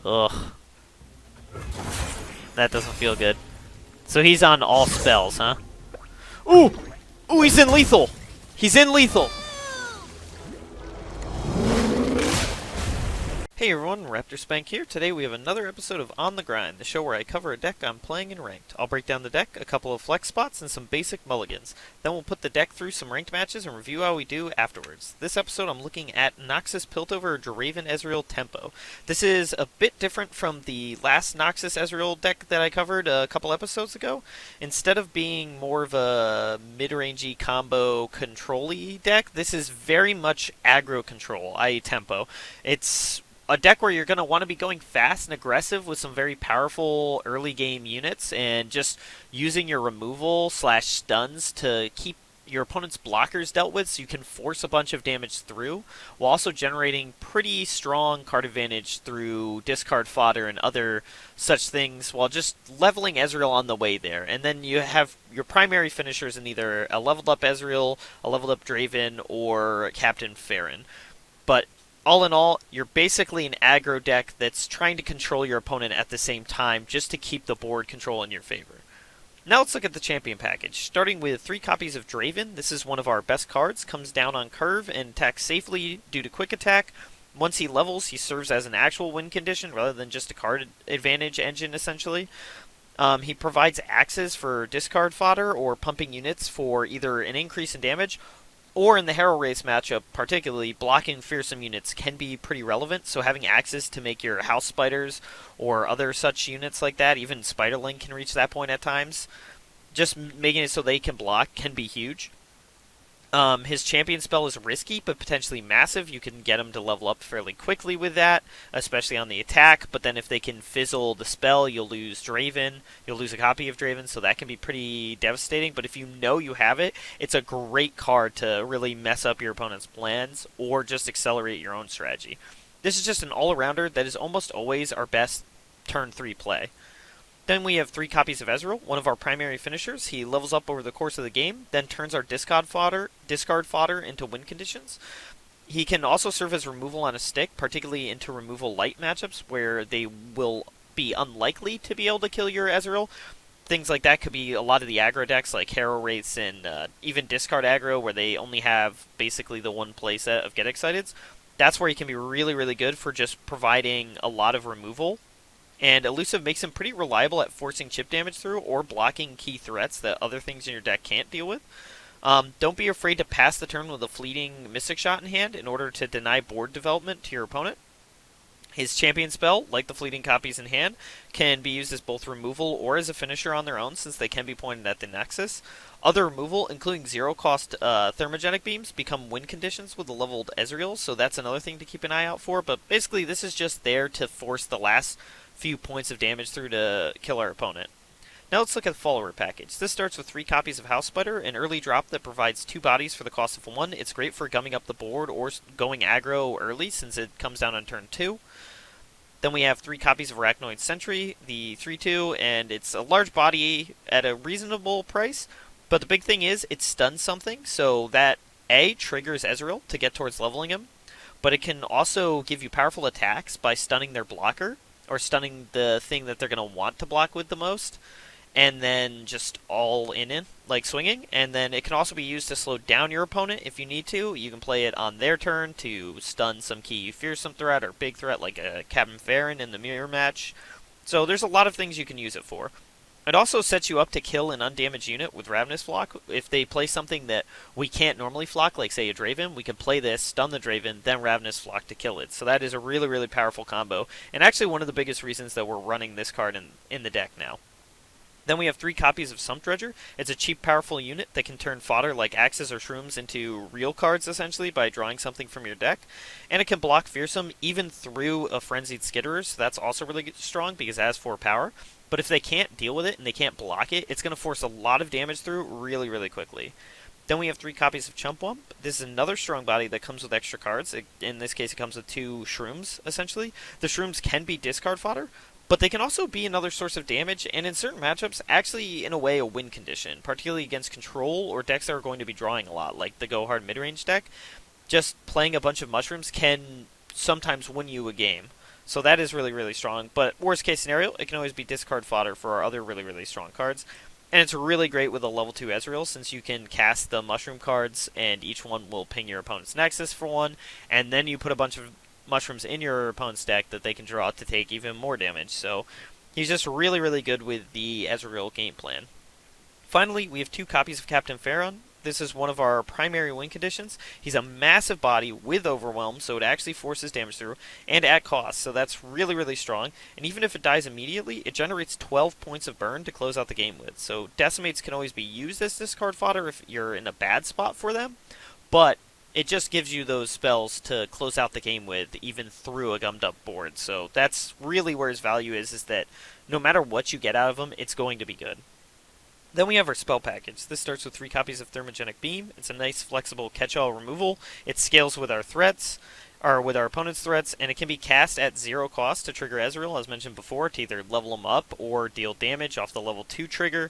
Ugh, that doesn't feel good. So he's on all spells, huh? Ooh! Ooh, he's in lethal! He's in lethal! Hey everyone, Raptor Spank here. Today we have another episode of On the Grind, the show where I cover a deck I'm playing in Ranked. I'll break down the deck, a couple of flex spots, and some basic mulligans. Then we'll put the deck through some ranked matches and review how we do afterwards. This episode I'm looking at Noxus Piltover Draven Ezreal Tempo. This is a bit different from the last Noxus Ezreal deck that I covered a couple episodes ago. Instead of being more of a mid-rangey combo control-y deck, this is very much aggro control, i.e. tempo. It's a deck where you're going to want to be going fast and aggressive with some very powerful early game units and just using your removal slash stuns to keep your opponent's blockers dealt with so you can force a bunch of damage through while also generating pretty strong card advantage through discard fodder and other such things while just leveling Ezreal on the way there. And then you have your primary finishers in either a leveled up Ezreal, a leveled up Draven, or Captain Farron. But all in all, you're basically an aggro deck that's trying to control your opponent at the same time just to keep the board control in your favor. Now let's look at the champion package. Starting with 3 copies of Draven, this is one of our best cards, comes down on curve and attacks safely due to quick attack. Once he levels, he serves as an actual win condition rather than just a card advantage engine essentially. He provides axes for discard fodder or pumping units for either an increase in damage or in the Hero Race matchup, particularly, blocking fearsome units can be pretty relevant, so having access to make your House Spiders or other such units like that, even Spiderling can reach that point at times, just making it so they can block can be huge. His champion spell is risky, but potentially massive. You can get him to level up fairly quickly with that, especially on the attack. But then if they can fizzle the spell, you'll lose Draven. You'll lose a copy of Draven, so that can be pretty devastating. But if you know you have it, it's a great card to really mess up your opponent's plans or just accelerate your own strategy. This is just an all-arounder that is almost always our best turn 3 play. Then we have 3 copies of Ezreal, one of our primary finishers. He levels up over the course of the game, then turns our discard fodder into win conditions. He can also serve as removal on a stick, particularly into removal light matchups where they will be unlikely to be able to kill your Ezreal. Things like that could be a lot of the aggro decks like Hero Wraiths and even discard aggro where they only have basically the one playset of Get Exciteds. That's where he can be really, really good for just providing a lot of removal. And Elusive makes him pretty reliable at forcing chip damage through or blocking key threats that other things in your deck can't deal with. Don't be afraid to pass the turn with a fleeting Mystic Shot in hand in order to deny board development to your opponent. His champion spell, like the fleeting copies in hand, can be used as both removal or as a finisher on their own since they can be pointed at the Nexus. Other removal, including zero-cost thermogenic beams, become win conditions with the leveled Ezreal, so that's another thing to keep an eye out for. But basically, this is just there to force the last few points of damage through to kill our opponent. Now let's look at the follower package. This starts with 3 copies of House Spider, an early drop that provides 2 bodies for the cost of 1. It's great for gumming up the board or going aggro early since it comes down on turn 2. Then we have 3 copies of Arachnoid Sentry, the 3/2, and it's a large body at a reasonable price. But the big thing is it stuns something, so that A, triggers Ezreal to get towards leveling him, but it can also give you powerful attacks by stunning their blocker, or stunning the thing that they're going to want to block with the most, and then just all in it, like swinging. And then it can also be used to slow down your opponent if you need to. You can play it on their turn to stun some key fearsome threat or big threat like a Captain Farron in the mirror match. So there's a lot of things you can use it for. It also sets you up to kill an undamaged unit with Ravenous Flock. If they play something that we can't normally flock, like say a Draven, we can play this, stun the Draven, then Ravenous Flock to kill it. So that is a really, really powerful combo, and actually one of the biggest reasons that we're running this card in the deck now. Then we have 3 copies of Sump Dredger. It's a cheap, powerful unit that can turn fodder like axes or shrooms into real cards, essentially, by drawing something from your deck. And it can block Fearsome even through a Frenzied Skitterer, so that's also really strong because it has 4 power. But if they can't deal with it and they can't block it, it's going to force a lot of damage through really, really quickly. Then we have 3 copies of Chumpwump. This is another strong body that comes with extra cards. In this case, it comes with 2 Shrooms, essentially. The Shrooms can be discard fodder, but they can also be another source of damage, and in certain matchups, actually, in a way, a win condition, particularly against control or decks that are going to be drawing a lot, like the Go Hard mid-range deck. Just playing a bunch of mushrooms can sometimes win you a game. So that is really, really strong. But worst case scenario, it can always be discard fodder for our other really, really strong cards. And it's really great with a level 2 Ezreal since you can cast the mushroom cards and each one will ping your opponent's Nexus for one. And then you put a bunch of mushrooms in your opponent's deck that they can draw to take even more damage. So he's just really, really good with the Ezreal game plan. Finally, we have 2 copies of Captain Farron. This is one of our primary win conditions. He's a massive body with Overwhelm, so it actually forces damage through, and at cost, so that's really, really strong. And even if it dies immediately, it generates 12 points of burn to close out the game with. So Decimates can always be used as discard fodder if you're in a bad spot for them, but it just gives you those spells to close out the game with, even through a gummed up board. So that's really where his value is that no matter what you get out of him, it's going to be good. Then we have our spell package. This starts with 3 copies of Thermogenic Beam. It's a nice flexible catch-all removal. It scales with our threats, or with our opponent's threats, and it can be cast at 0 cost to trigger Ezreal, as mentioned before, to either level him up or deal damage off the level 2 trigger.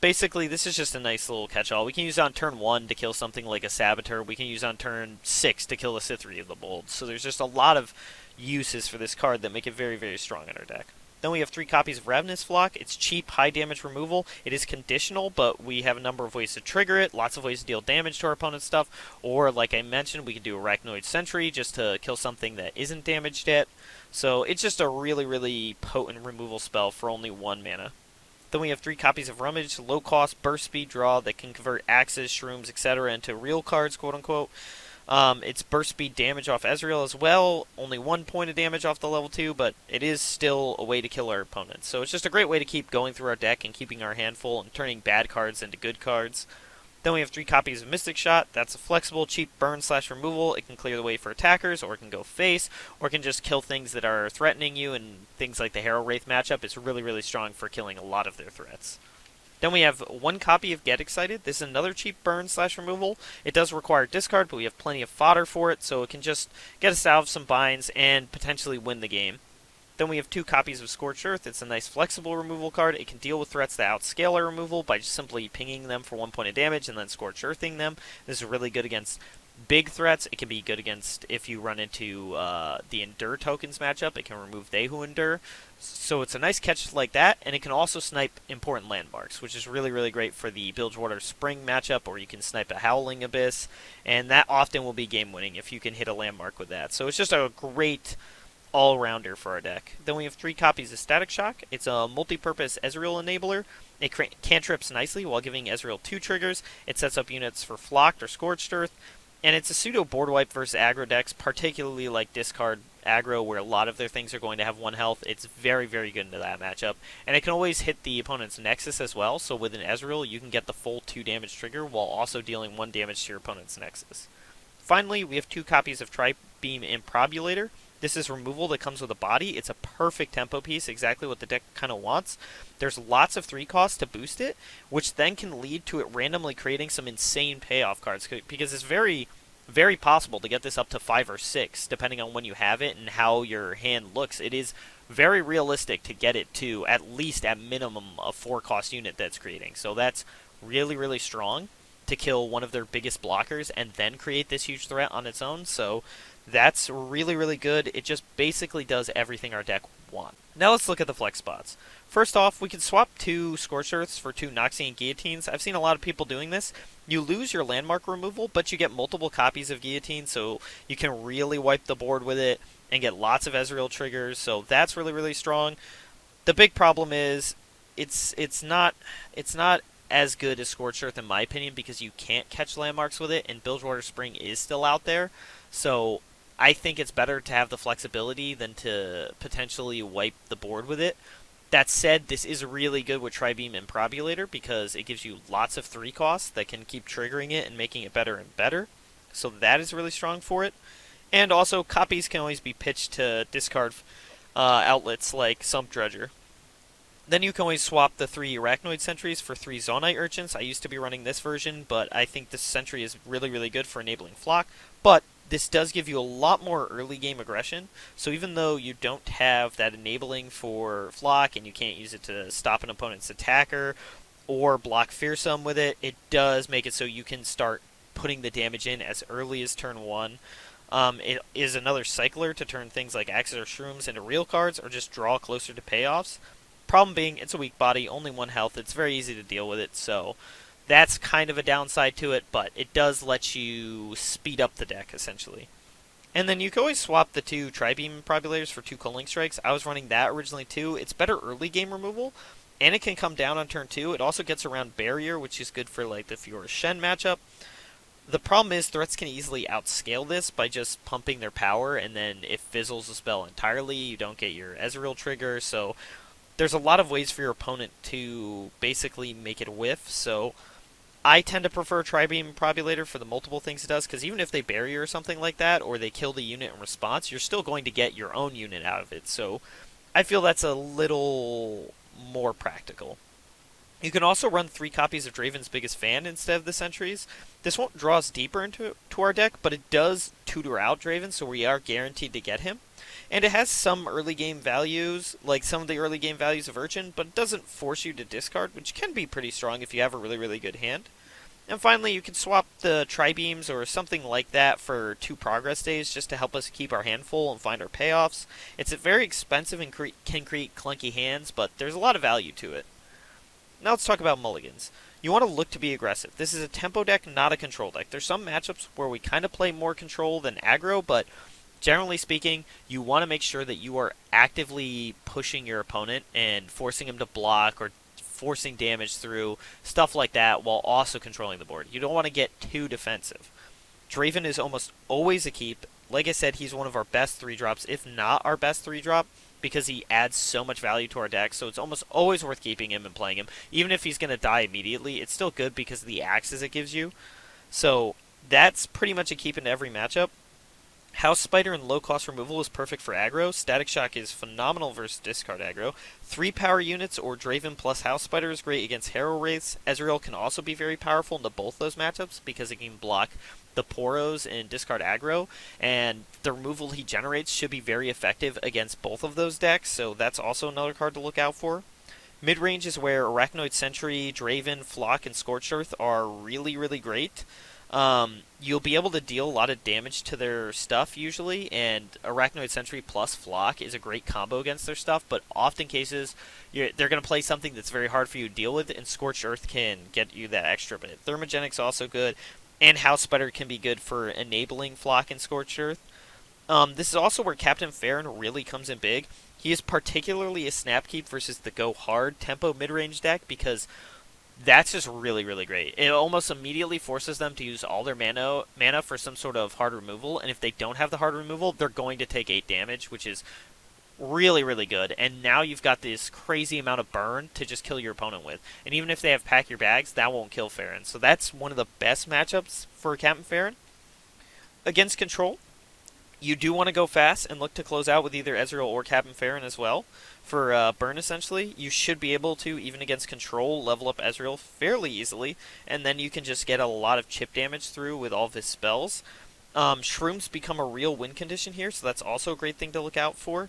Basically, this is just a nice little catch-all. We can use it on turn 1 to kill something like a Saboteur. We can use it on turn 6 to kill a Sithri of the Bold. So there's just a lot of uses for this card that make it very, very strong in our deck. Then we have 3 copies of Ravenous Flock. It's cheap, high damage removal. It is conditional, but we have a number of ways to trigger it, lots of ways to deal damage to our opponent's stuff, or like I mentioned, we can do Arachnoid Sentry just to kill something that isn't damaged yet. So it's just a really, really potent removal spell for only 1 mana. Then we have 3 copies of Rummage, low cost, burst speed draw that can convert axes, shrooms, etc. into real cards, quote unquote. It's burst speed damage off Ezreal as well, only 1 point of damage off the level 2, but it is still a way to kill our opponents. So it's just a great way to keep going through our deck and keeping our hand full and turning bad cards into good cards. Then we have 3 copies of Mystic Shot. That's a flexible, cheap burn/removal. It can clear the way for attackers, or it can go face, or it can just kill things that are threatening you, and things like the Harrow Wraith matchup is really, really strong for killing a lot of their threats. Then we have 1 copy of Get Excited. This is another cheap burn/removal. It does require discard, but we have plenty of fodder for it, so it can just get us out of some binds and potentially win the game. Then we have 2 copies of Scorched Earth. It's a nice flexible removal card. It can deal with threats that outscale our removal by just simply pinging them for 1 point of damage and then Scorched Earthing them. This is really good against big threats. It can be good against if you run into the Endure tokens matchup. It can remove They Who Endure. So it's a nice catch like that, and it can also snipe important landmarks, which is really, really great for the Bilgewater Spring matchup, or you can snipe a Howling Abyss, and that often will be game-winning if you can hit a landmark with that. So it's just a great all-rounder for our deck. Then we have 3 copies of Static Shock. It's a multi-purpose Ezreal enabler. It cantrips nicely while giving Ezreal 2 triggers. It sets up units for Flocked or Scorched Earth. And it's a pseudo board wipe versus aggro decks, particularly like discard aggro, where a lot of their things are going to have 1 health. It's very, very good into that matchup. And it can always hit the opponent's Nexus as well, so with an Ezreal, you can get the full 2 damage trigger while also dealing 1 damage to your opponent's Nexus. Finally, we have 2 copies of Tri-Beam Improbulator. This is removal that comes with a body. It's a perfect tempo piece, exactly what the deck kind of wants. There's lots of 3 costs to boost it, which then can lead to it randomly creating some insane payoff cards, because it's very, very possible to get this up to 5 or 6, depending on when you have it and how your hand looks. It is very realistic to get it to at least, at minimum, a 4-cost unit that's creating. So that's really, really strong to kill one of their biggest blockers and then create this huge threat on its own. So that's really, really good. It just basically does everything our deck wants. Now let's look at the flex spots. First off, we can swap 2 Scorched Earths for 2 Noxian Guillotines. I've seen a lot of people doing this. You lose your landmark removal, but you get multiple copies of Guillotine, so you can really wipe the board with it and get lots of Ezreal triggers, so that's really, really strong. The big problem is it's not as good as Scorched Earth in my opinion, because you can't catch landmarks with it, and Bilgewater Spring is still out there, so I think it's better to have the flexibility than to potentially wipe the board with it. That said, this is really good with Tri-Beam Improbulator because it gives you lots of 3 costs that can keep triggering it and making it better and better. So that is really strong for it. And also, copies can always be pitched to discard outlets like Sump Dredger. Then you can always swap the 3 Arachnoid Sentries for 3 Zonite Urchins. I used to be running this version, but I think this Sentry is really, really good for enabling Flock. But this does give you a lot more early game aggression, so even though you don't have that enabling for Flock and you can't use it to stop an opponent's attacker or block Fearsome with it, it does make it so you can start putting the damage in as early as turn 1. It is another cycler to turn things like axes or shrooms into real cards, or just draw closer to payoffs. Problem being, it's a weak body, only 1 health, it's very easy to deal with it, so that's kind of a downside to it, but it does let you speed up the deck, essentially. And then you can always swap the 2 Tri-Beam Improbulators for 2 Culling Strikes. I was running that originally too. It's better early game removal, and it can come down on turn 2. It also gets around Barrier, which is good for like the Fiora Shen matchup. The problem is threats can easily outscale this by just pumping their power, and then it fizzles the spell entirely. You don't get your Ezreal trigger, so there's a lot of ways for your opponent to basically make it whiff, so I tend to prefer Tri-Beam Probulator for the multiple things it does, because even if they barrier or something like that, or they kill the unit in response, you're still going to get your own unit out of it, so I feel that's a little more practical. You can also run 3 copies of Draven's Biggest Fan instead of the Sentries. This won't draw us deeper into our deck, but it does tutor out Draven, so we are guaranteed to get him. And it has some early game values, like some of the early game values of Urchin, but it doesn't force you to discard, which can be pretty strong if you have a really, really good hand. And finally, you can swap the Tri-Beams or something like that for 2 Progress Days just to help us keep our hand full and find our payoffs. It's very expensive and can create clunky hands, but there's a lot of value to it. Now let's talk about mulligans. You want to look to be aggressive. This is a tempo deck, not a control deck. There's some matchups where we kind of play more control than aggro, but generally speaking, you want to make sure that you are actively pushing your opponent and forcing him to block or forcing damage through, stuff like that, while also controlling the board. You don't want to get too defensive. Draven is almost always a keep. Like I said, he's one of our best 3-drops, if not our best 3-drop, because he adds so much value to our deck, so it's almost always worth keeping him and playing him. Even if he's going to die immediately, it's still good because of the axes it gives you. So that's pretty much a keep into every matchup. House Spider and low cost removal is perfect for aggro. Static Shock is phenomenal versus discard aggro. 3 power units or Draven plus House Spider is great against Harrow Wraiths. Ezreal can also be very powerful into both those matchups because it can block the Poros and discard aggro, and the removal he generates should be very effective against both of those decks, so that's also another card to look out for. Mid-range is where Arachnoid Sentry, Draven, Flock, and Scorched Earth are really, really great. You'll be able to deal a lot of damage to their stuff usually, and Arachnoid Sentry plus Flock is a great combo against their stuff, but often cases they're going to play something that's very hard for you to deal with, and Scorched Earth can get you that extra bit. Thermogenic's also good, and House Spider can be good for enabling Flock and Scorched Earth. This is also where Captain Farron really comes in big. He is particularly a snap keep versus the go hard tempo mid-range deck because that's just really, really great. It almost immediately forces them to use all their mana for some sort of hard removal, and if they don't have the hard removal, they're going to take 8 damage, which is really, really good. And now you've got this crazy amount of burn to just kill your opponent with. And even if they have Pack Your Bags, that won't kill Farron. So that's one of the best matchups for Captain Farron. Against control, you do want to go fast and look to close out with either Ezreal or Captain Farron as well. For burn, essentially, you should be able to, even against control, level up Ezreal fairly easily, and then you can just get a lot of chip damage through with all of his spells. Shrooms become a real win condition here, so that's also a great thing to look out for.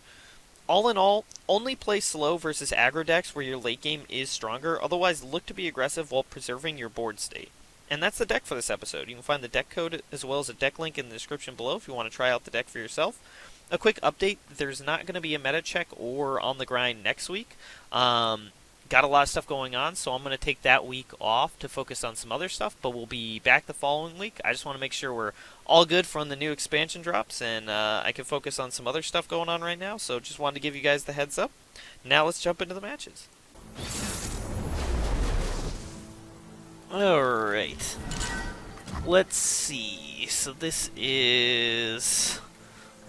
All in all, only play slow versus aggro decks where your late game is stronger, otherwise look to be aggressive while preserving your board state. And that's the deck for this episode. You can find the deck code as well as a deck link in the description below if you want to try out the deck for yourself. A quick update, there's not going to be a meta check or on the grind next week. Got a lot of stuff going on, so I'm going to take that week off to focus on some other stuff, but we'll be back the following week. I just want to make sure we're all good from the new expansion drops, and I can focus on some other stuff going on right now, so just wanted to give you guys the heads up. Now let's jump into the matches. Alright. Let's see. So this is...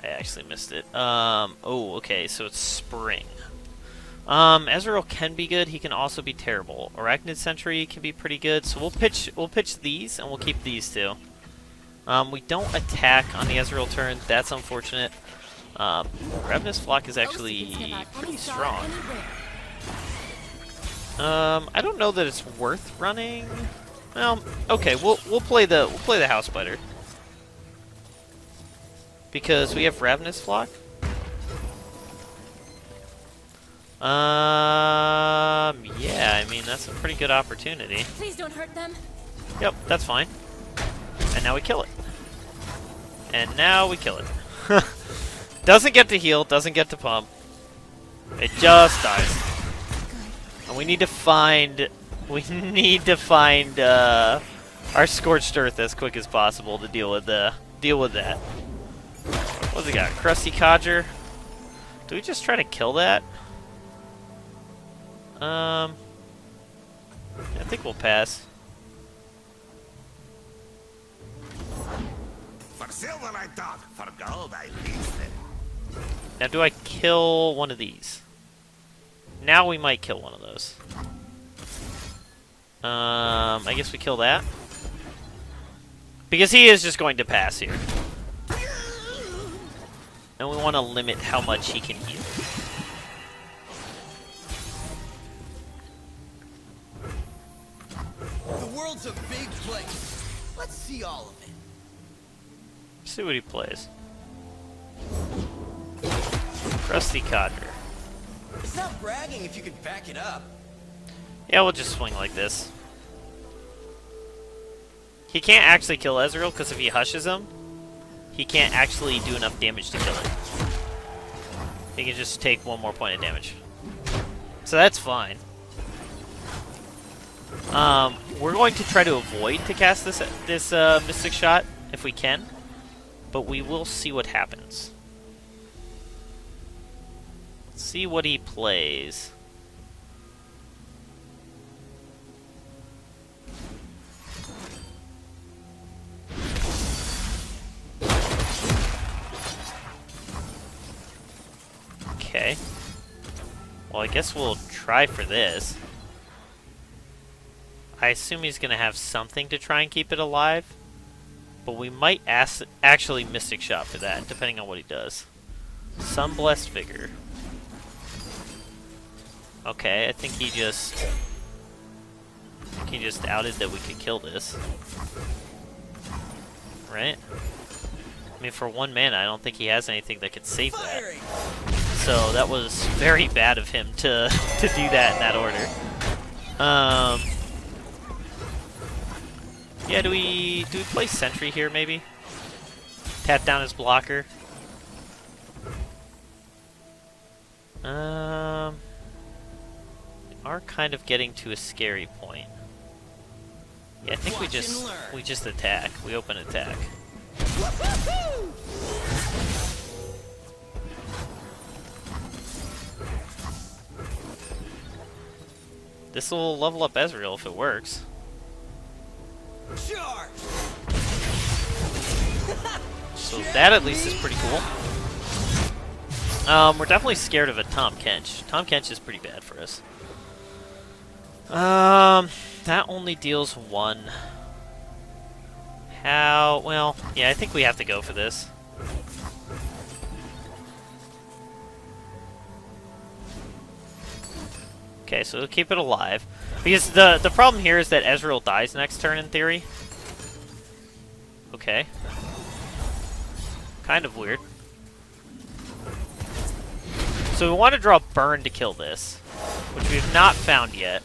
I actually missed it. Oh, okay, so it's spring. Ezreal can be good. He can also be terrible. Arachnid Sentry can be pretty good. So we'll pitch these, and we'll keep these two. We don't attack on the Ezreal turn. That's unfortunate. Ravenous Flock is actually pretty strong. I don't know that it's worth running. Well, okay, we'll play the House Spider. Because we have Ravenous Flock. Yeah, I mean, that's a pretty good opportunity. Please don't hurt them. Yep, that's fine. And now we kill it. And now we kill it. Doesn't get to heal, doesn't get to pump. It just dies. And we need to find our Scorched Earth as quick as possible to deal with that. What's he got? Crusty Codger. Do we just try to kill that? I think we'll pass. For silver I talk, for gold I lease it. Now, do I kill one of these? Now we might kill one of those. I guess we kill that. Because he is just going to pass here. And we want to limit how much he can heal. The world's a big place. Let's see all of it. See what he plays. Crusty Codger. It's not bragging if you can back it up. Yeah, we'll just swing like this. He can't actually kill Ezreal, because if he hushes him, he can't actually do enough damage to kill it. He can just take one more point of damage. So that's fine. We're going to try to avoid to cast this Mystic Shot, if we can. But we will see what happens. Let's see what he plays. Okay. Well, I guess we'll try for this. I assume he's going to have something to try and keep it alive. But we might actually Mystic Shot for that, depending on what he does. Some Blessed Vigor. Okay, I think he just outed that we could kill this. Right? I mean, for 1 mana, I don't think he has anything that could save that. So that was very bad of him to do that in that order. Yeah, do we play Sentry here, maybe? Tap down his blocker. We are kind of getting to a scary point. Yeah, I think we just attack. We open attack. This will level up Ezreal if it works. Charge. So that at least is pretty cool. We're definitely scared of a Tahm Kench. Tahm Kench is pretty bad for us. That only deals 1. How? Well, yeah, I think we have to go for this. Okay, so we'll keep it alive. Because the problem here is that Ezreal dies next turn, in theory. Okay. Kind of weird. So we want to draw Burn to kill this, which we have not found yet.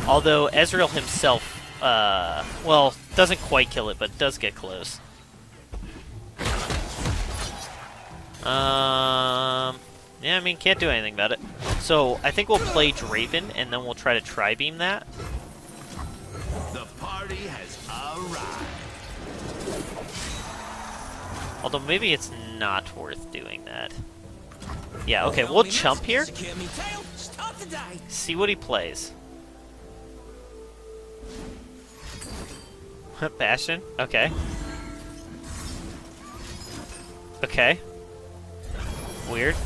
Although Ezreal himself, well, doesn't quite kill it, but does get close. Yeah, I mean, can't do anything about it. So I think we'll play Draven, and then we'll try to Tri-Beam that. The party has arrived. Although maybe it's not worth doing that. Yeah, okay, we'll chump here. See what he plays. Bastion? Okay. Okay. Weird.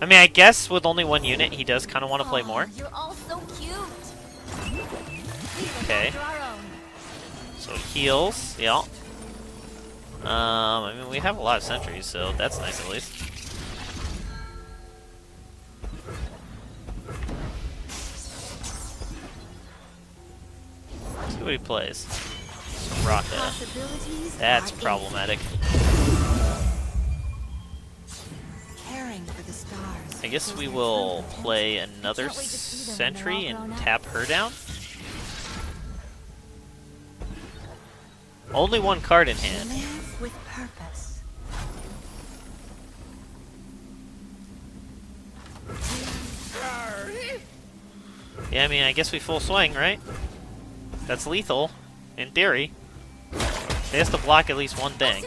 I mean, I guess with only 1 unit, he does kind of want to play more. You're all so cute. Okay. So heals, yeah. I mean, we have a lot of sentries, so that's nice at least. See what he plays. Raka. That's problematic. I guess we will play another sentry and tap her down. Only one card in hand. Live with purpose. Yeah, I mean, I guess we full swing, right? That's lethal, in theory. They has to block at least one thing.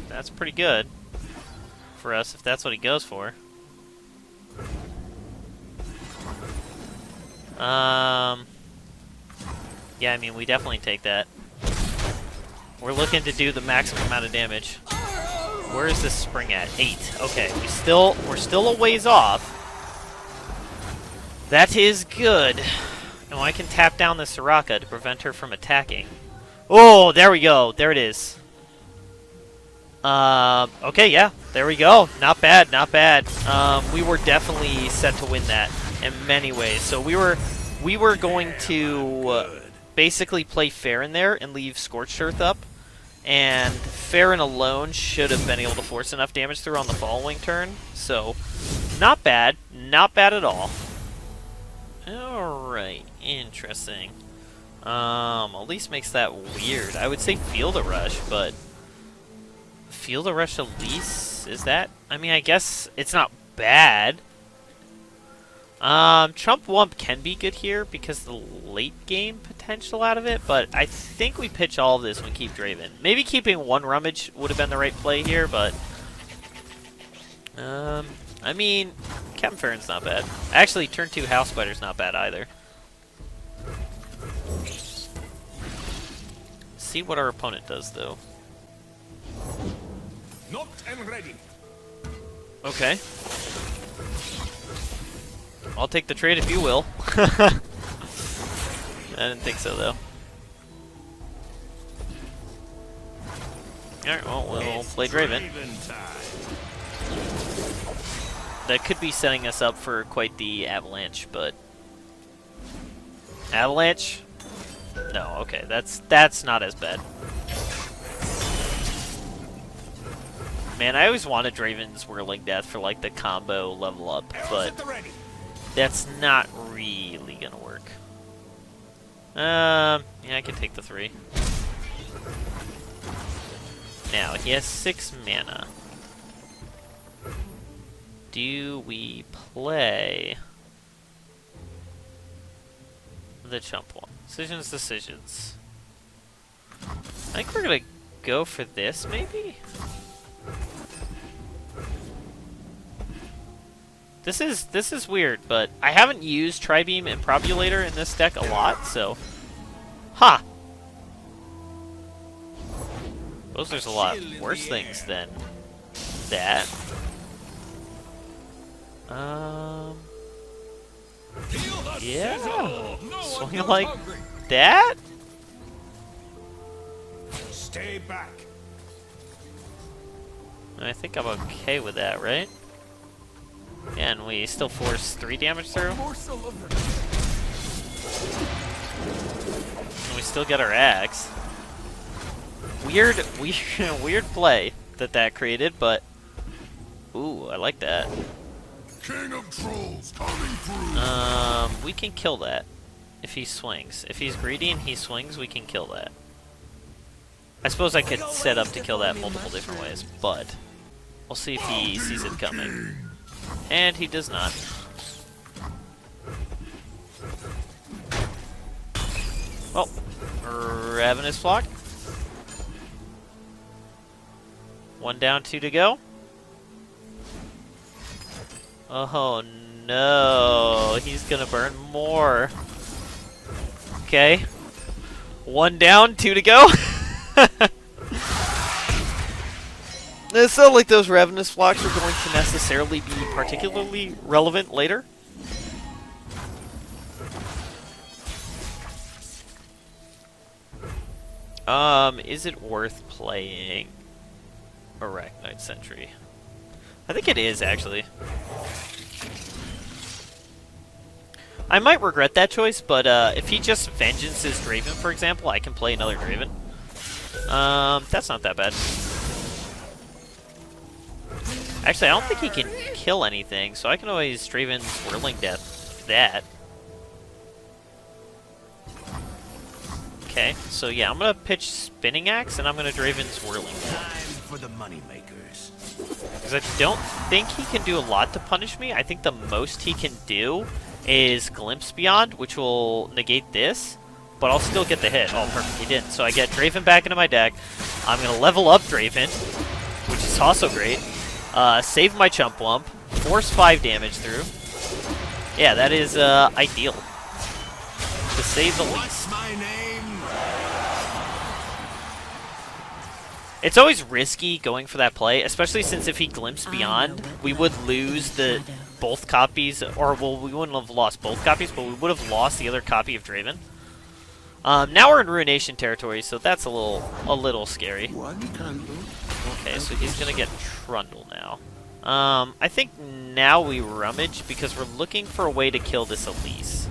That's pretty good for us if that's what he goes for. Yeah, I mean, we definitely take that. We're looking to do the maximum amount of damage. Where is this spring at? 8. Okay, we're still a ways off. That is good. Now I can tap down the Soraka to prevent her from attacking. Oh, there we go. There it is. Okay, yeah, there we go. Not bad, not bad. We were definitely set to win that in many ways. So we were going to basically play Farron there and leave Scorched Earth up. And Farron alone should have been able to force enough damage through on the following turn. So, not bad. Not bad at all. Alright, interesting. At least makes that weird. I would say Field a Rush, but Field a Rush Elise? Is that? I mean, I guess it's not bad. Trump Wump can be good here because the late game potential out of it, but I think we pitch all of this and we keep Draven. Maybe keeping one Rummage would have been the right play here, but I mean, Captain Farron's not bad. Actually, turn 2 House Spider's not bad either. See what our opponent does, though. Knocked and ready. Okay. I'll take the trade if you will. I didn't think so, though. Alright, well, we'll play Draven. That could be setting us up for quite the avalanche, but... Avalanche? No, okay, that's not as bad. Man, I always wanted Draven's Whirling Death for, like, the combo level up, but that's not really gonna work. Yeah, I can take the 3. Now, he has 6 mana. Do we play the chump one? Decisions. I think we're gonna go for this, maybe? This is weird, but I haven't used Tri-Beam and Probulator in this deck a lot, so... Ha! Suppose there's a lot worse things than that. Yeah. Swing like that? Stay back. I think I'm okay with that, right? And we still force 3 damage through. And we still get our axe. Weird play that created, but ooh, I like that. King of Trolls coming through. We can kill that if he swings. If he's greedy and he swings, we can kill that. I suppose I could set up to kill that multiple different ways, but we'll see if he sees it coming. And he does not. Oh, Ravenous Flock. 1 down, 2 to go. Oh no, he's gonna burn more. Okay. 1 down, 2 to go. It sounded like those Ravenous Flocks were going to necessarily be particularly relevant later. Is it worth playing Arachnite Sentry? I think it is, actually. I might regret that choice, but if he just vengeances Draven, for example, I can play another Draven. That's not that bad. Actually, I don't think he can kill anything, so I can always Draven's Whirling Death that. Okay, so yeah, I'm gonna pitch Spinning Axe and I'm gonna Draven's Whirling. Time for the money makers. Because I don't think he can do a lot to punish me. I think the most he can do is Glimpse Beyond, which will negate this, but I'll still get the hit. Oh, perfect, he didn't. So I get Draven back into my deck. I'm going to level up Draven, which is also great. Save my Chump Wump, force 5 damage through. Yeah, that is ideal, to say the least. What's my name? It's always risky going for that play, especially since if he Glimpsed Beyond, we would lose the both copies, or well, we wouldn't have lost both copies, but we would have lost the other copy of Draven. Now we're in Ruination territory, so that's a little scary. Okay, so he's gonna get Trundle now. I think now we Rummage because we're looking for a way to kill this Elise.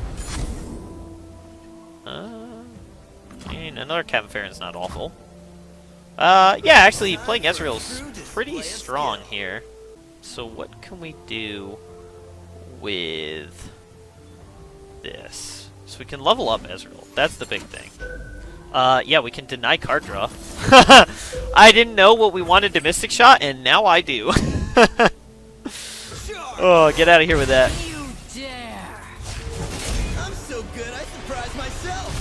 And another Captain Farron's not awful. Yeah, actually, playing Ezreal's pretty strong here. So what can we do with this? So we can level up Ezreal. That's the big thing. Yeah, we can deny card draw. I didn't know what we wanted to Mystic Shot, and now I do. Oh, get out of here with that. You dare! I'm so good, I surprised myself.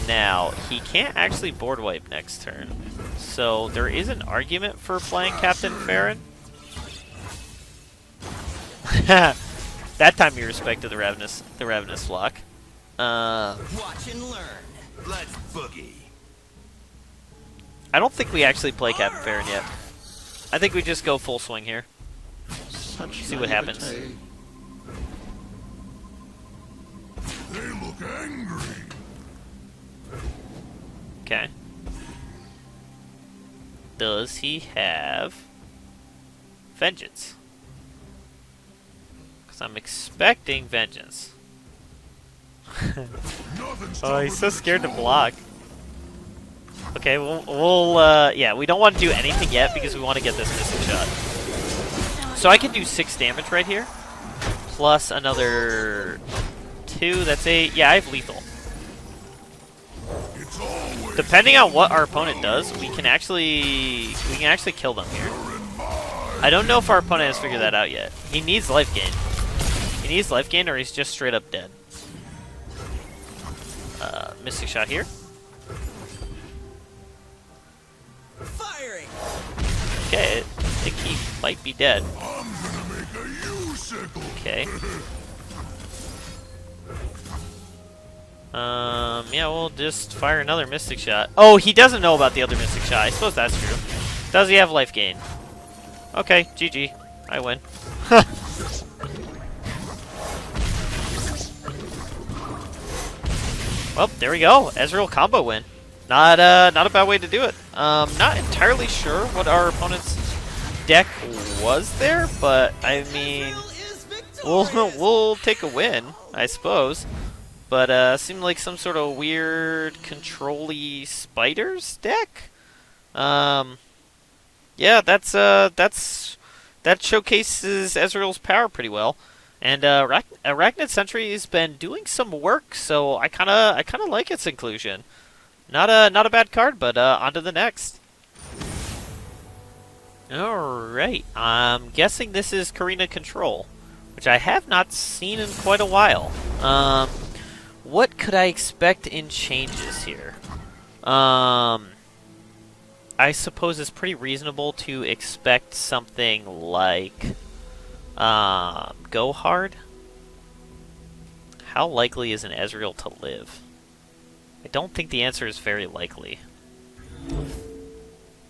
Now, he can't actually board wipe next turn. So there is an argument for playing Captain Farron. That time you respected the Ravenous flock. Watch and learn. Let's boogie. I don't think we actually play Captain Farron yet. I think we just go full swing here. See what happens. They look angry. Okay. Does he have Vengeance? Because I'm expecting Vengeance. Oh, he's so scared to block. Okay, yeah, we don't want to do anything yet because we want to get this Mystic Shot. So I can do 6 damage right here, plus another 2. That's 8. Yeah, I have lethal. Depending on what our opponent does, we can actually kill them here. I don't know if our opponent has figured that out yet. He needs life gain. He needs life gain, or he's just straight up dead. Mystic Shot here. Firing. Okay, I think he might be dead. I'm gonna make a U-sickle. Okay. Yeah, we'll just fire another Mystic Shot. Oh, he doesn't know about the other Mystic Shot. I suppose that's true. Does he have life gain? Okay, GG. I win. Well, there we go. Ezreal combo win. Not a bad way to do it. Not entirely sure what our opponent's deck was there, but I mean, we'll take a win, I suppose. But seemed like some sort of weird control-y spiders deck. Yeah, that showcases Ezreal's power pretty well. And Arachnid Sentry has been doing some work, so I kind of like its inclusion. Not a bad card, but on to the next. Alright, I'm guessing this is Karina Control, which I have not seen in quite a while. What could I expect in changes here? I suppose it's pretty reasonable to expect something like Go Hard. How likely is an Ezreal to live? I don't think the answer is very likely.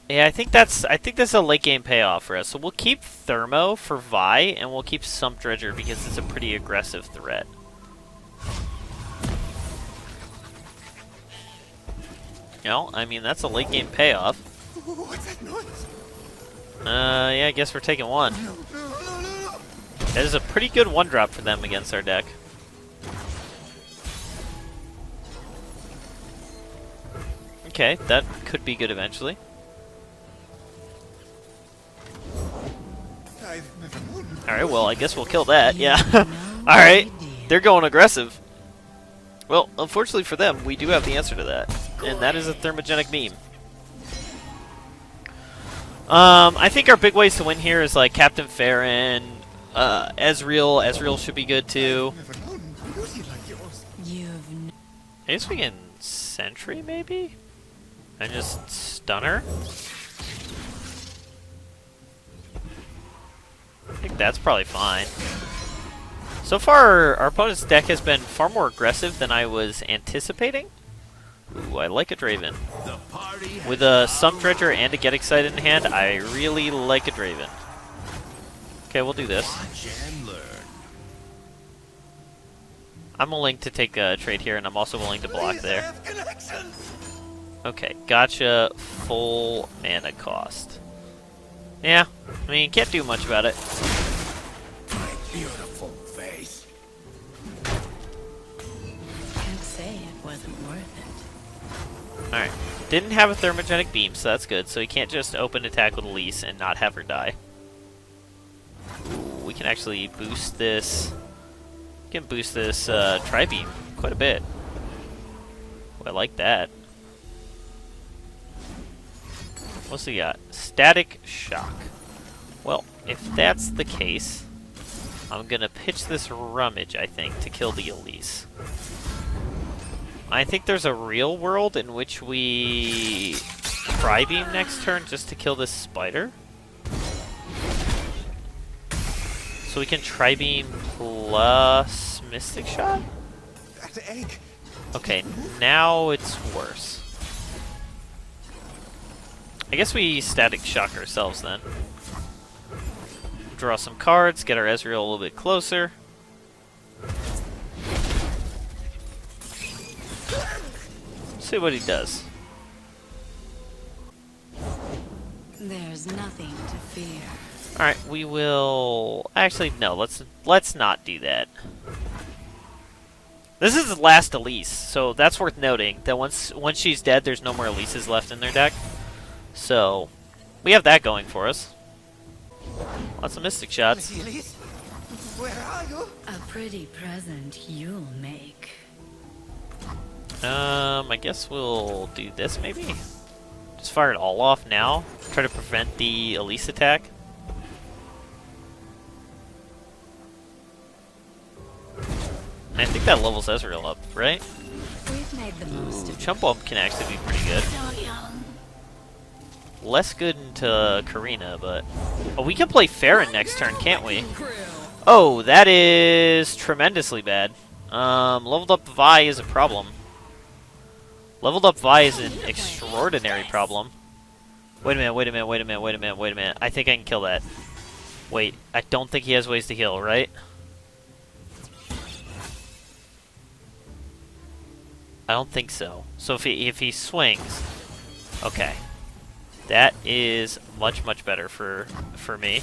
Yeah, I think this is a late game payoff for us. So we'll keep Thermo for Vi, and we'll keep Sump Dredger because it's a pretty aggressive threat. No, I mean that's a late game payoff. What's that noise? Yeah, I guess we're taking one. That is a pretty good 1-drop for them against our deck. Okay, that could be good eventually. Alright, well, I guess we'll kill that, yeah. Alright, they're going aggressive. Well, unfortunately for them, we do have the answer to that, and that is a thermogenic beam. I think our big ways to win here is like Captain Farron, Ezreal. Ezreal should be good too. I guess we can Sentry maybe, and just stun her. I think that's probably fine. So far, our opponent's deck has been far more aggressive than I was anticipating. Ooh, I like a Draven. With a Sump Dredger and a Get Excited in hand, I really like a Draven. Okay, we'll do this. I'm willing to take a trade here, and I'm also willing to block there. Okay, gotcha. Full mana cost. Yeah, I mean, can't do much about it. Beautiful face. Can't say it wasn't worth it. Alright. Didn't have a thermogenic beam, so that's good. So he can't just open attack with Elise and not have her die. Ooh, we can actually boost this. We can boost this Tri-Beam quite a bit. Ooh, I like that. What's he got? Static Shock. Well, if that's the case, I'm gonna pitch this Rummage, I think, to kill the Elise. I think there's a real world in which we Tri-Beam next turn just to kill this Spider. So we can Tri-Beam plus Mystic Shot? Okay, now it's worse. I guess we Static Shock ourselves then. Draw some cards, get our Ezreal a little bit closer. See what he does. There's nothing to fear. Alright, we will... Actually, no, let's not do that. This is the last Elise, so that's worth noting, that once she's dead, there's no more Elises left in their deck. So, we have that going for us. Lots of Mystic Shots. Where are you? A pretty present you'll make. I guess we'll do this maybe? Just fire it all off now. Try to prevent the Elise attack. And I think that levels Ezreal up, right? We've made the most of it. Chump Bump can actually be pretty good. So young. Less good into Karina, but... Oh, we can play Farron next turn, can't we? Oh, that is tremendously bad. Leveled up Vi is a problem. Leveled up Vi is an extraordinary problem. Wait a minute, wait a minute, wait a minute, wait a minute, wait a minute. I think I can kill that. Wait, I don't think he has ways to heal, right? I don't think so. So if he swings... Okay. That is much, much better for me.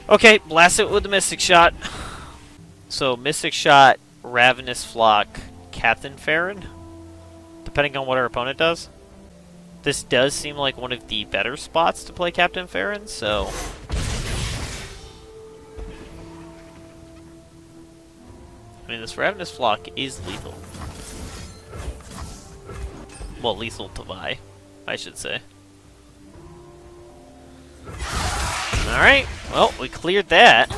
Okay, blast it with the Mystic Shot. So, Mystic Shot, Ravenous Flock, Captain Farron, depending on what our opponent does. This does seem like one of the better spots to play Captain Farron, so... I mean, this Ravenous Flock is lethal. Well, lethal to Vi, I should say. Alright, well, we cleared that.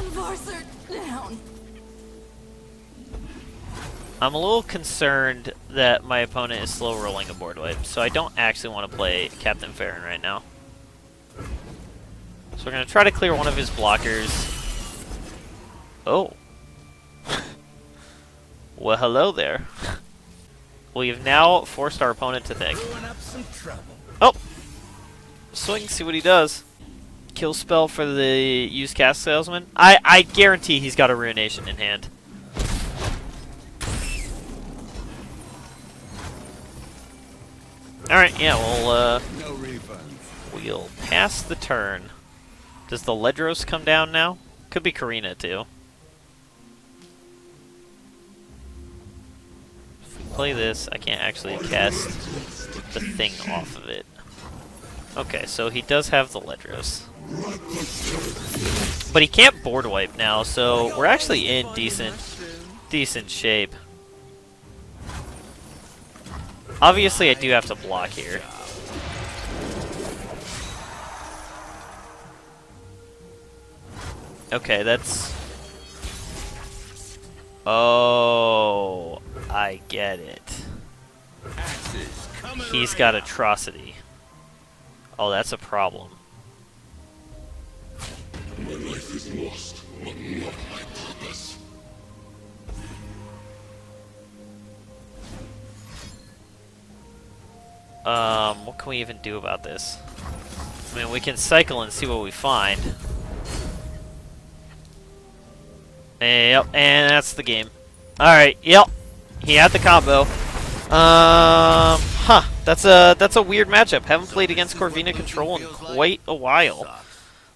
I'm a little concerned that my opponent is slow rolling a board wipe, so I don't actually want to play Captain Farron right now. So we're going to try to clear one of his blockers. Oh. Well, hello there. We've now forced our opponent to think. Oh! Swing, see what he does. Kill spell for the use cast salesman. I guarantee he's got a Ruination in hand. Alright, yeah, we'll pass the turn. Does the Ledros come down now? Could be Karina, too. If we play this, I can't actually cast the thing off of it. Okay, so he does have the Ledros. But he can't board wipe now, so we're actually in decent shape. Obviously, I do have to block here. Okay, that's... Oh, I get it. He's got Atrocity. Oh, that's a problem. My life is lost, but not my purpose. What can we even do about this? I mean, we can cycle and see what we find. Yep, and that's the game. Alright, yep. He had the combo. That's a weird matchup. Haven't played against Corvina Control in quite a while.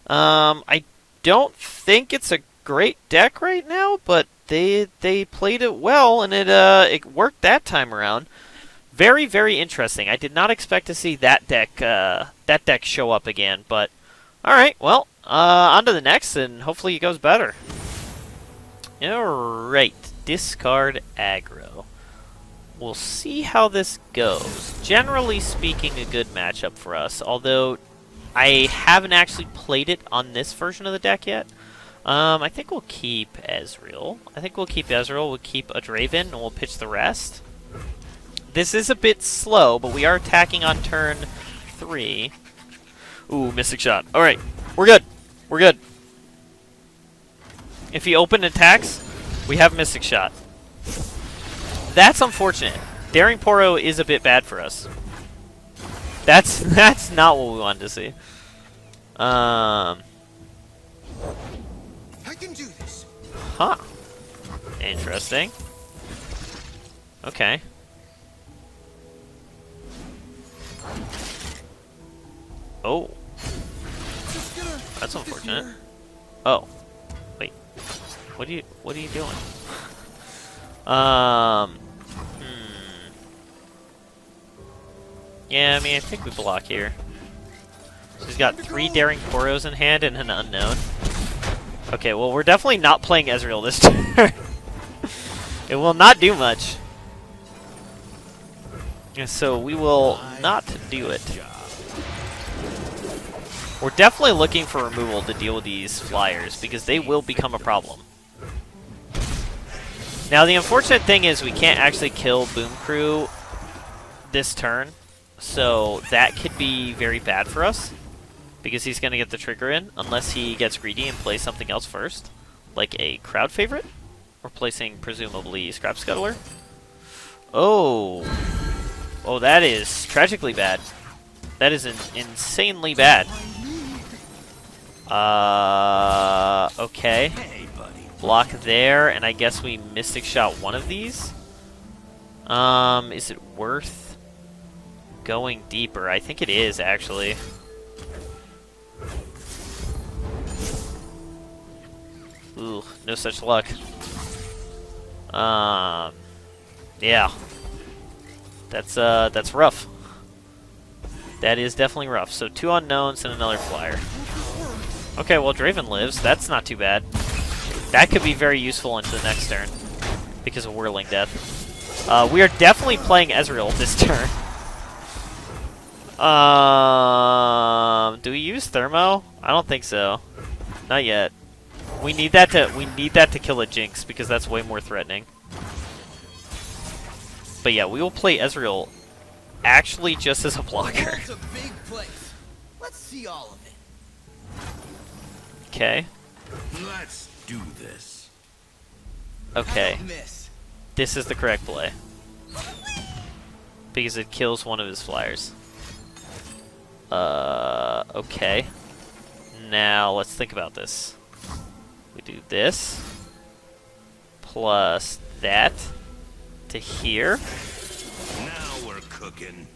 I don't think it's a great deck right now, but they played it well, and it worked that time around. Very, very interesting. I did not expect to see that deck show up again, but alright, well, on to the next, and hopefully it goes better. Alright, discard aggro. We'll see how this goes. Generally speaking, a good matchup for us, although I haven't actually played it on this version of the deck yet. I think we'll keep Ezreal. We'll keep a Draven, and we'll pitch the rest. This is a bit slow, but we are attacking on turn 3. Ooh, Mystic Shot. Alright, we're good. We're good. If he open attacks, we have Mystic Shot. That's unfortunate. Daring Poro is a bit bad for us. That's not what we wanted to see. I can do this. Huh. Interesting. Okay. Oh. That's unfortunate. Oh. Wait. What are you doing? Yeah, I mean, I think we block here. So he's got 3 Daring Poros in hand and an unknown. Okay, well, we're definitely not playing Ezreal this turn. It will not do much. So we will not do it. We're definitely looking for removal to deal with these flyers, because they will become a problem. Now, the unfortunate thing is we can't actually kill Boom Crew this turn, so that could be very bad for us, because he's going to get the trigger in, unless he gets greedy and plays something else first, like a crowd favorite, or placing, presumably, Scrap Scuttler. Oh. Oh, that is tragically bad. That is insanely bad. Okay. Block there, and I guess we Mystic Shot one of these. Is it worth going deeper? I think it is, actually. Ooh, no such luck. Yeah. That's rough. That is definitely rough. So 2 unknowns and another flyer. Okay, well, Draven lives. That's not too bad. That could be very useful into the next turn because of Whirling Death. We are definitely playing Ezreal this turn. Do we use Thermo? I don't think so. Not yet. We need that to kill a Jinx because that's way more threatening. But yeah, we will play Ezreal actually just as a blocker. It's a big place. Let's see all of it. Okay. Let's do this. Okay. I don't miss. This is the correct play. Because it kills one of his flyers. Okay. Now, let's think about this. We do this. Plus that. To here. Now we're cooking.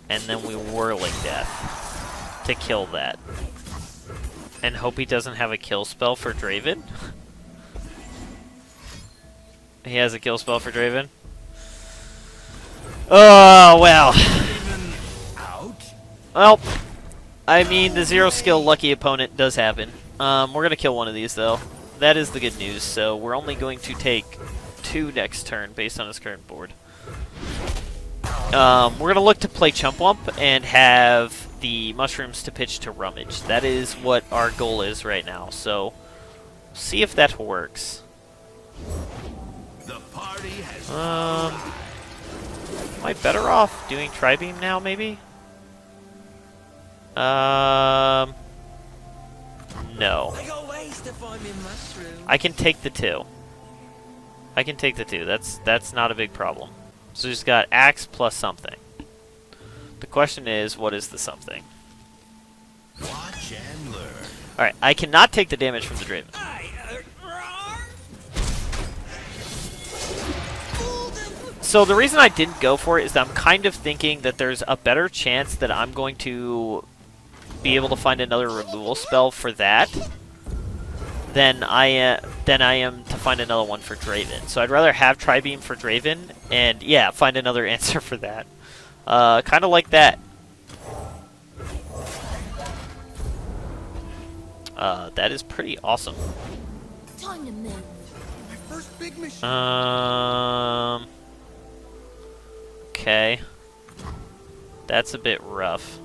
And then we Whirling Death. To kill that. And hope he doesn't have a kill spell for Draven. He has a kill spell for Draven. Oh, well. Well, I mean, the 0 skill lucky opponent does happen. We're going to kill one of these, though. That is the good news. So we're only going to take 2 next turn based on his current board. we're going to look to play Chump Wump and have the mushrooms to pitch to Rummage. That is what our goal is right now, so see if that works. The party has Am I better off doing Tri-Beam now, maybe? No. I go waste if I'm in mushroom. I can take the 2. I can take the 2. That's not a big problem. So just got Axe plus something. The question is, what is the something? watch and learn. Alright, I cannot take the damage from the Draven. So the reason I didn't go for it is that I'm kind of thinking that there's a better chance that I'm going to be able to find another removal spell for that than I am to find another one for Draven. So I'd rather have Tri-Beam for Draven and, yeah, find another answer for that. Kind of like that. That is pretty awesome. Time to move. My first big mission. Okay. That's a bit rough.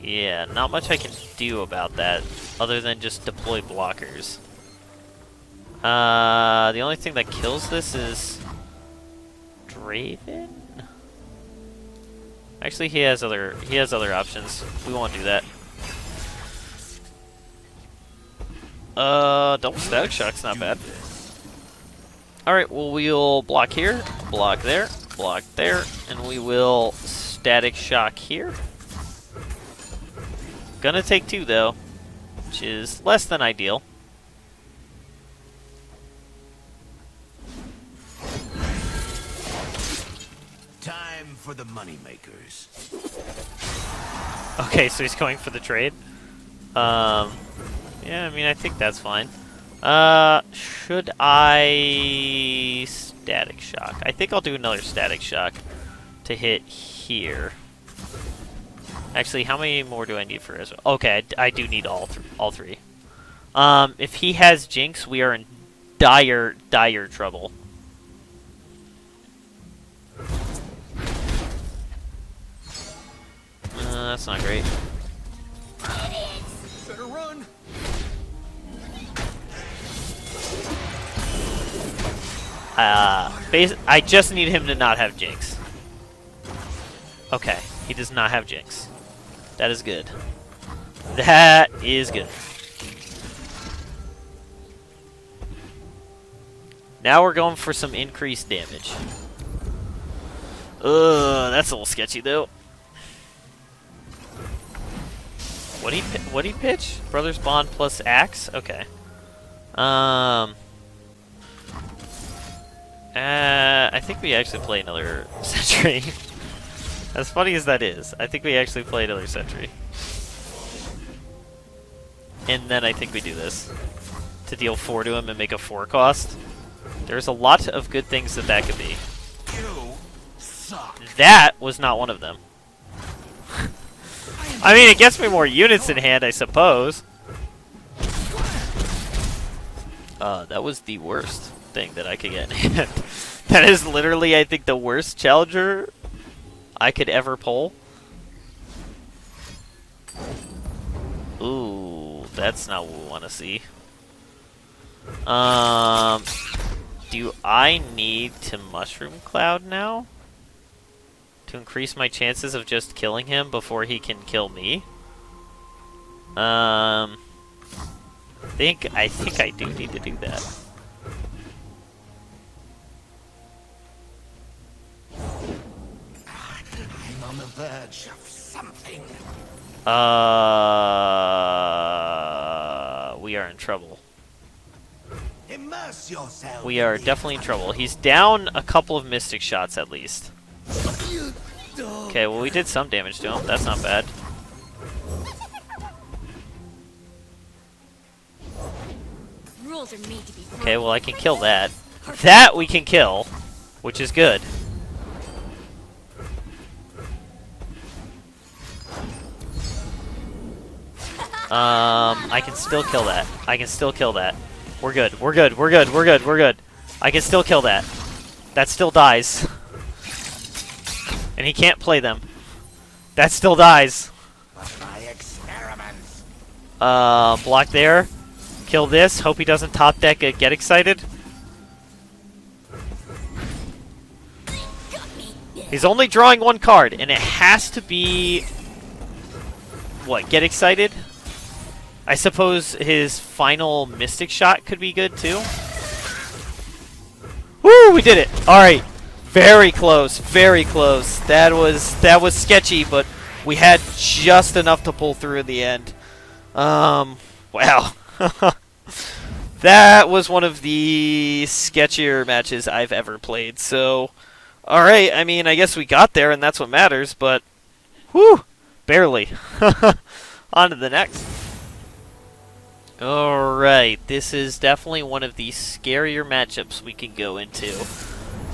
Yeah, not much I can do about that other than just deploy blockers. The only thing that kills this is Draven? Actually, he has other options. We won't do that. Double Static Shock's not bad. Alright, well, we'll block here, block there, and we will Static Shock here. Gonna take 2, though, which is less than ideal. Time for the moneymakers. Okay, so he's going for the trade. Yeah, I mean, I think that's fine. Should I Static Shock? I think I'll do another Static Shock to hit here. Actually, how many more do I need for Ezreal? Okay, I do need all three. If he has Jinx, we are in dire trouble. That's not great. Better run. I just need him to not have Jinx. Okay, he does not have Jinx. That is good. That is good. Now we're going for some increased damage. That's a little sketchy though. What'd he pitch? Brothers Bond plus Axe? Okay. I think we actually play another Sentry. As funny as that is, I think we actually play another Sentry. And then I think we do this. To deal 4 to him and make a 4 cost. There's a lot of good things that could be. You suck. That was not one of them. I mean, it gets me more units in hand, I suppose. That was the worst thing that I could get in hand. That is literally, I think, the worst challenger I could ever pull. Ooh, that's not what we want to see. Do I need to Mushroom Cloud now? To increase my chances of just killing him before he can kill me? I think I do need to do that. I'm on the verge of something. We are in trouble. Immerse yourself. We are definitely in trouble. He's down a couple of Mystic Shots at least. Okay, well we did some damage to him. That's not bad. Rules are made to be broken. Okay, well I can kill that. That we can kill, which is good. I can still kill that. I can still kill that. We're good. We're good. We're good. We're good. We're good. I can still kill that. That still dies. And he can't play them. That still dies. Block there. Kill this. Hope he doesn't top deck a Get Excited. He's only drawing one card, and it has to be... What, Get Excited? I suppose his final Mystic Shot could be good, too. Woo! We did it! Alright. Very close. Very close. That was sketchy, but we had just enough to pull through in the end. Wow. That was one of the sketchier matches I've ever played, so... Alright, I mean, I guess we got there, and that's what matters, but... Whew! Barely. On to the next. Alright, this is definitely one of the scarier matchups we can go into.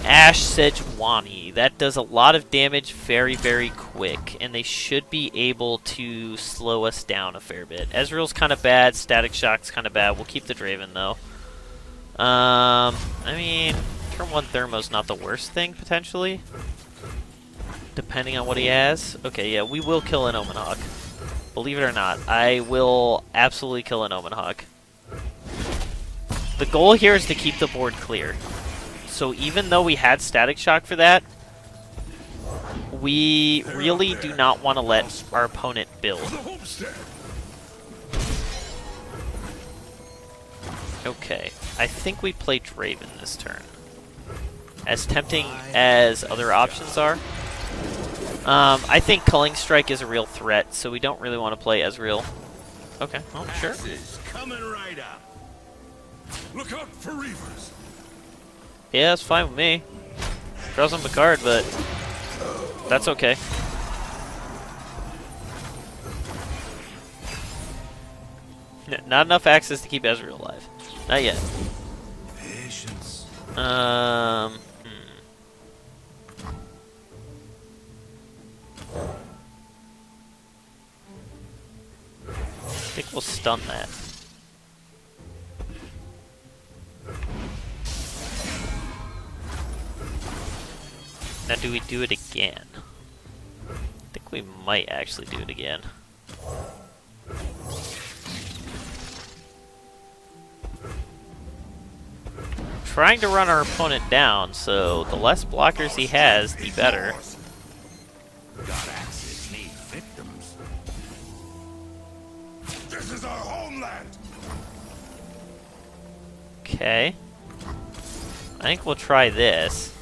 Ashe Sejuani. That does a lot of damage very, very quick, and they should be able to slow us down a fair bit. Ezreal's kind of bad, Static Shock's kind of bad. We'll keep the Draven, though. I mean... Turn 1 Thermo's not the worst thing, potentially. Depending on what he has. Okay, yeah, we will kill an Omen Hawk. Believe it or not, I will absolutely kill an Omen Hawk. The goal here is to keep the board clear. So even though we had Static Shock for that, we really do not want to let our opponent build. Okay, I think we play Draven this turn. As tempting as other options are. I think Culling Strike is a real threat, so we don't really want to play Ezreal. Okay, well, sure. Coming right up. Look out for Reavers. Yeah, that's fine with me. Draws him a card, but that's okay. Not enough access to keep Ezreal alive. Not yet. Patience. I think we'll stun that. Now, do we do it again? I think we might actually do it again. Trying to run our opponent down, so the less blockers he has, the better. God-axes need victims. This is our homeland. Okay. I think we'll try this.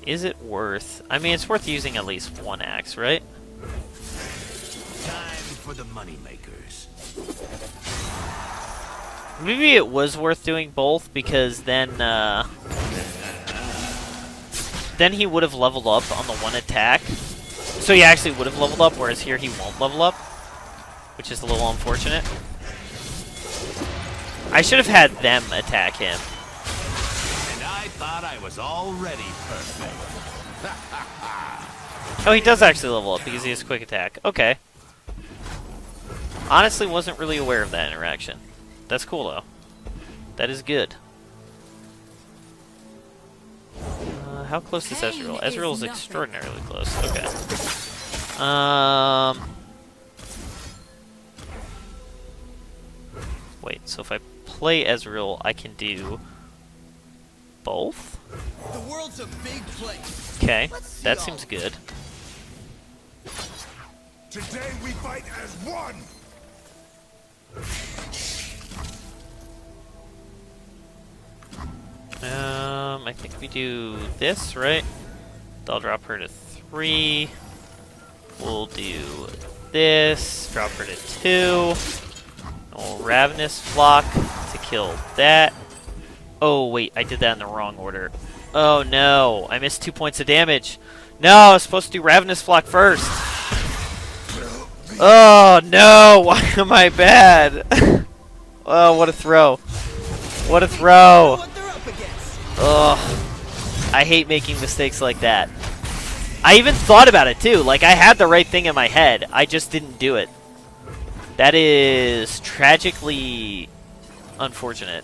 Is it worth... I mean, it's worth using at least one axe, right? Time for the moneymakers. Maybe it was worth doing both, because then he would have leveled up on the one attack. So he actually would have leveled up, whereas here he won't level up, which is a little unfortunate. I should have had them attack him. Thought I was already perfect. Oh, he does actually level up because he has quick attack. Okay. Honestly, wasn't really aware of that interaction. That's cool, though. That is good. How close is Ezreal? Ezreal is extraordinarily close. Okay. Wait, so if I play Ezreal, I can do... both? The world's a big place. Okay, that seems good. Today we fight as one. I think we do this, right? I'll drop her to 3. We'll do this, drop her to 2. We'll Ravenous Flock to kill that. Oh, wait, I did that in the wrong order. Oh, no. I missed 2 points of damage. No, I was supposed to do Ravenous Flock first. Oh, no. Why am I bad? Oh, what a throw. What a throw. What they're up against. Ugh. I hate making mistakes like that. I even thought about it too. Like, I had the right thing in my head. I just didn't do it. That is tragically unfortunate.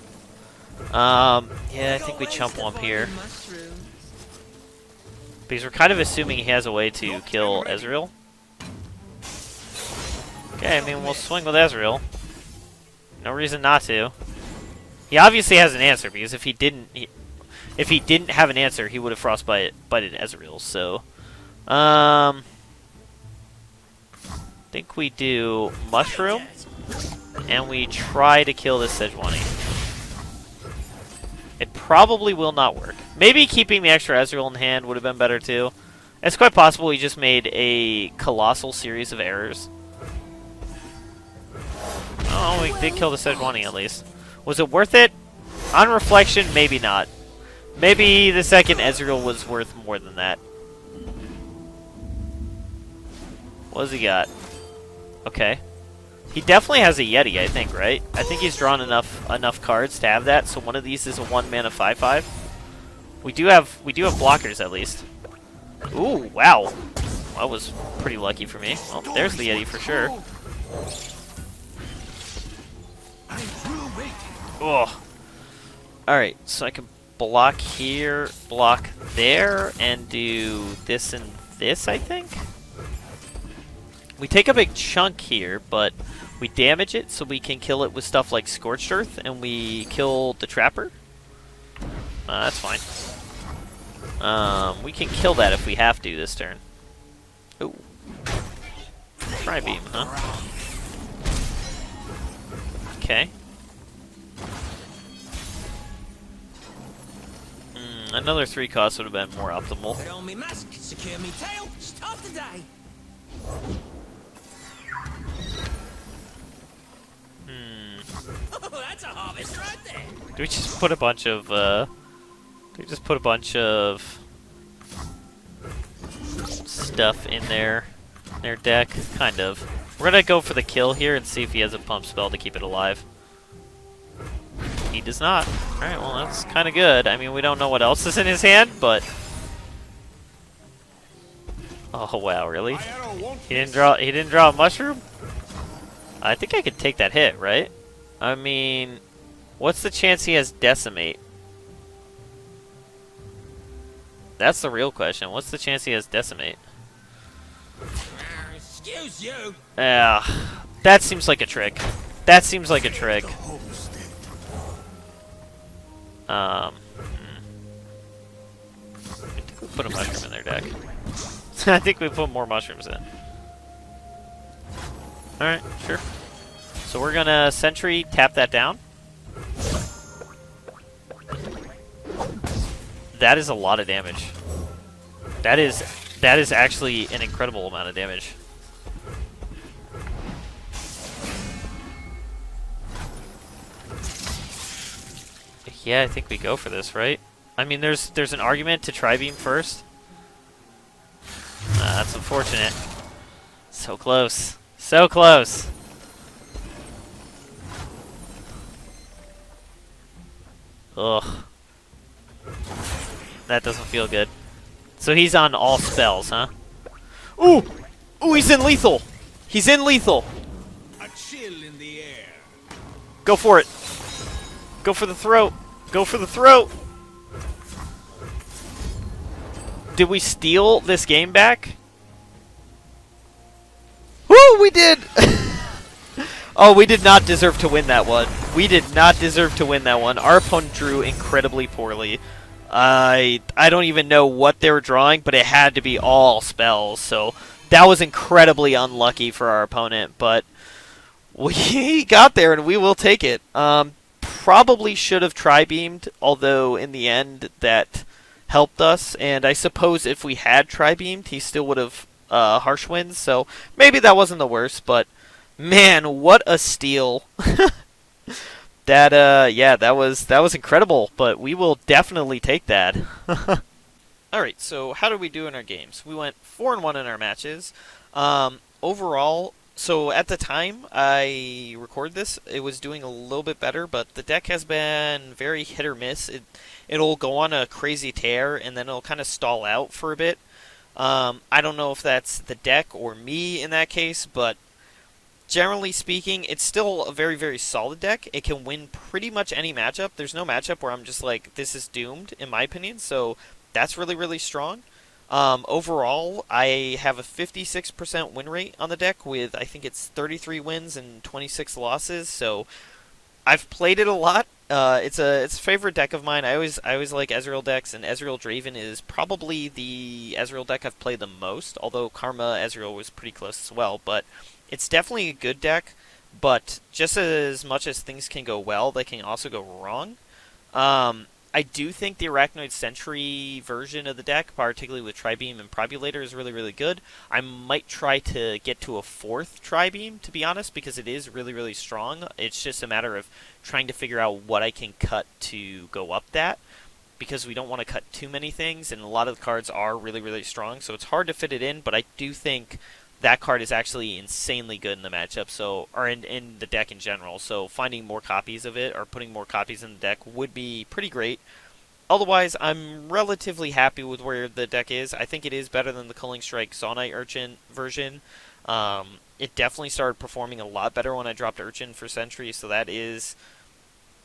Yeah, I think we chump Wump here. Because we're kind of assuming he has a way to kill Ezreal. Okay, I mean, we'll swing with Ezreal. No reason not to. He obviously has an answer, because if he didn't have an answer, he would have frostbited Ezreal. So, think we do Mushroom, and we try to kill this Sejuani. It probably will not work. Maybe keeping the extra Ezreal in hand would have been better too. It's quite possible he just made a colossal series of errors. Oh, we did kill the Sejuani at least. Was it worth it? On reflection, maybe not. Maybe the second Ezreal was worth more than that. What has he got? Okay. He definitely has a Yeti, I think, right? I think he's drawn enough cards to have that, so one of these is a 1-mana 5/5. We do have blockers at least. Ooh, wow. That was pretty lucky for me. Well, there's the Yeti for sure. Oh. Alright, so I can block here, block there, and do this and this, I think? We take a big chunk here, but we damage it so we can kill it with stuff like Scorched Earth, and we kill the Trapper. That's fine. We can kill that if we have to this turn. Ooh. Tri-beam, huh? Okay. Another 3 cost would have been more optimal. Put on me mask, secure me tail, start the day. Oh, that's a harvest right there. Do we just put a bunch of stuff in their deck? Kind of. We're gonna go for the kill here and see if he has a pump spell to keep it alive. He does not. Alright, well that's kinda good. I mean, we don't know what else is in his hand, but oh wow, really? He didn't draw a mushroom? I think I could take that hit, right? I mean, what's the chance he has Decimate? That's the real question. What's the chance he has Decimate? Excuse you. Yeah, that seems like a trick. That seems like a trick. I think we put a mushroom in their deck. I think we put more mushrooms in. Alright, sure. So we're gonna Sentry, tap that down. That is a lot of damage. That is actually an incredible amount of damage. Yeah, I think we go for this, right? I mean, there's an argument to Tri-beam first. That's unfortunate. So close. So close. Ugh. That doesn't feel good. So he's on all spells, huh? Ooh! Ooh, he's in lethal! He's in lethal! A chill in the air. Go for it! Go for the throat! Go for the throat! Did we steal this game back? Woo! We did! Oh, we did not deserve to win that one. We did not deserve to win that one. Our opponent drew incredibly poorly. I don't even know what they were drawing, but it had to be all spells, so that was incredibly unlucky for our opponent, but we got there and we will take it. Probably should have Tri-beamed, although in the end that helped us, and I suppose if we had Tri-beamed, he still would have harsh winds, so maybe that wasn't the worst, but man, what a steal. Yeah, that was incredible, but we will definitely take that. Alright, so how did we do in our games? We went 4-1 in our matches. Overall, So at the time I recorded this, it was doing a little bit better, but the deck has been very hit or miss. It'll go on a crazy tear and then it'll kind of stall out for a bit. I don't know if that's the deck or me in that case, but generally speaking, it's still a very, very solid deck. It can win pretty much any matchup. There's no matchup where I'm just like, this is doomed, in my opinion. So that's really, really strong. Overall, I have a 56% win rate on the deck with, I think it's 33 wins and 26 losses. So I've played it a lot. It's a favorite deck of mine. I always like Ezreal decks, and Ezreal Draven is probably the Ezreal deck I've played the most. Although Karma Ezreal was pretty close as well, but it's definitely a good deck. But just as much as things can go well, they can also go wrong. I do think the Arachnoid Sentry version of the deck, particularly with Tribeam and Probulator, is really, really good. I might try to get to a fourth Tribeam, to be honest, because it is really, really strong. It's just a matter of trying to figure out what I can cut to go up that, because we don't want to cut too many things, and a lot of the cards are really, really strong, so it's hard to fit it in, but I do think that card is actually insanely good in the matchup, so or in the deck in general. So finding more copies of it or putting more copies in the deck would be pretty great. Otherwise, I'm relatively happy with where the deck is. I think it is better than the Culling Strike Zaunite Urchin version. It definitely started performing a lot better when I dropped Urchin for Sentry, so that is...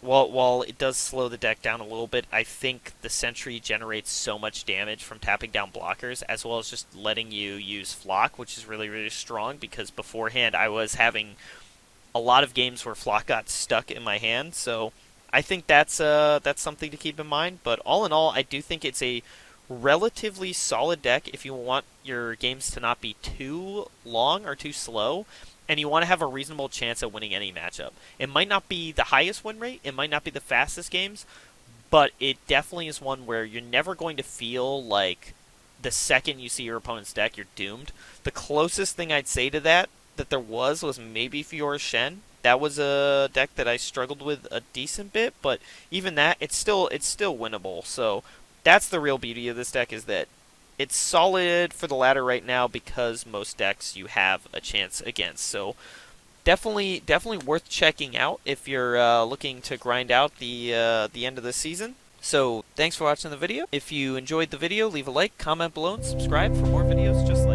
While it does slow the deck down a little bit, I think the Sentry generates so much damage from tapping down blockers, as well as just letting you use Flock, which is really, really strong, because beforehand I was having a lot of games where Flock got stuck in my hand, so I think that's something to keep in mind. But all in all, I do think it's a relatively solid deck if you want your games to not be too long or too slow, and you want to have a reasonable chance at winning any matchup. It might not be the highest win rate, it might not be the fastest games, but it definitely is one where you're never going to feel like the second you see your opponent's deck, you're doomed. The closest thing I'd say to that there was maybe Fiora Shen. That was a deck that I struggled with a decent bit, but even that, it's still winnable. So that's the real beauty of this deck, is that it's solid for the ladder right now because most decks you have a chance against. So definitely worth checking out if you're looking to grind out the end of the season. So thanks for watching the video. If you enjoyed the video, leave a like, comment below, and subscribe for more videos just like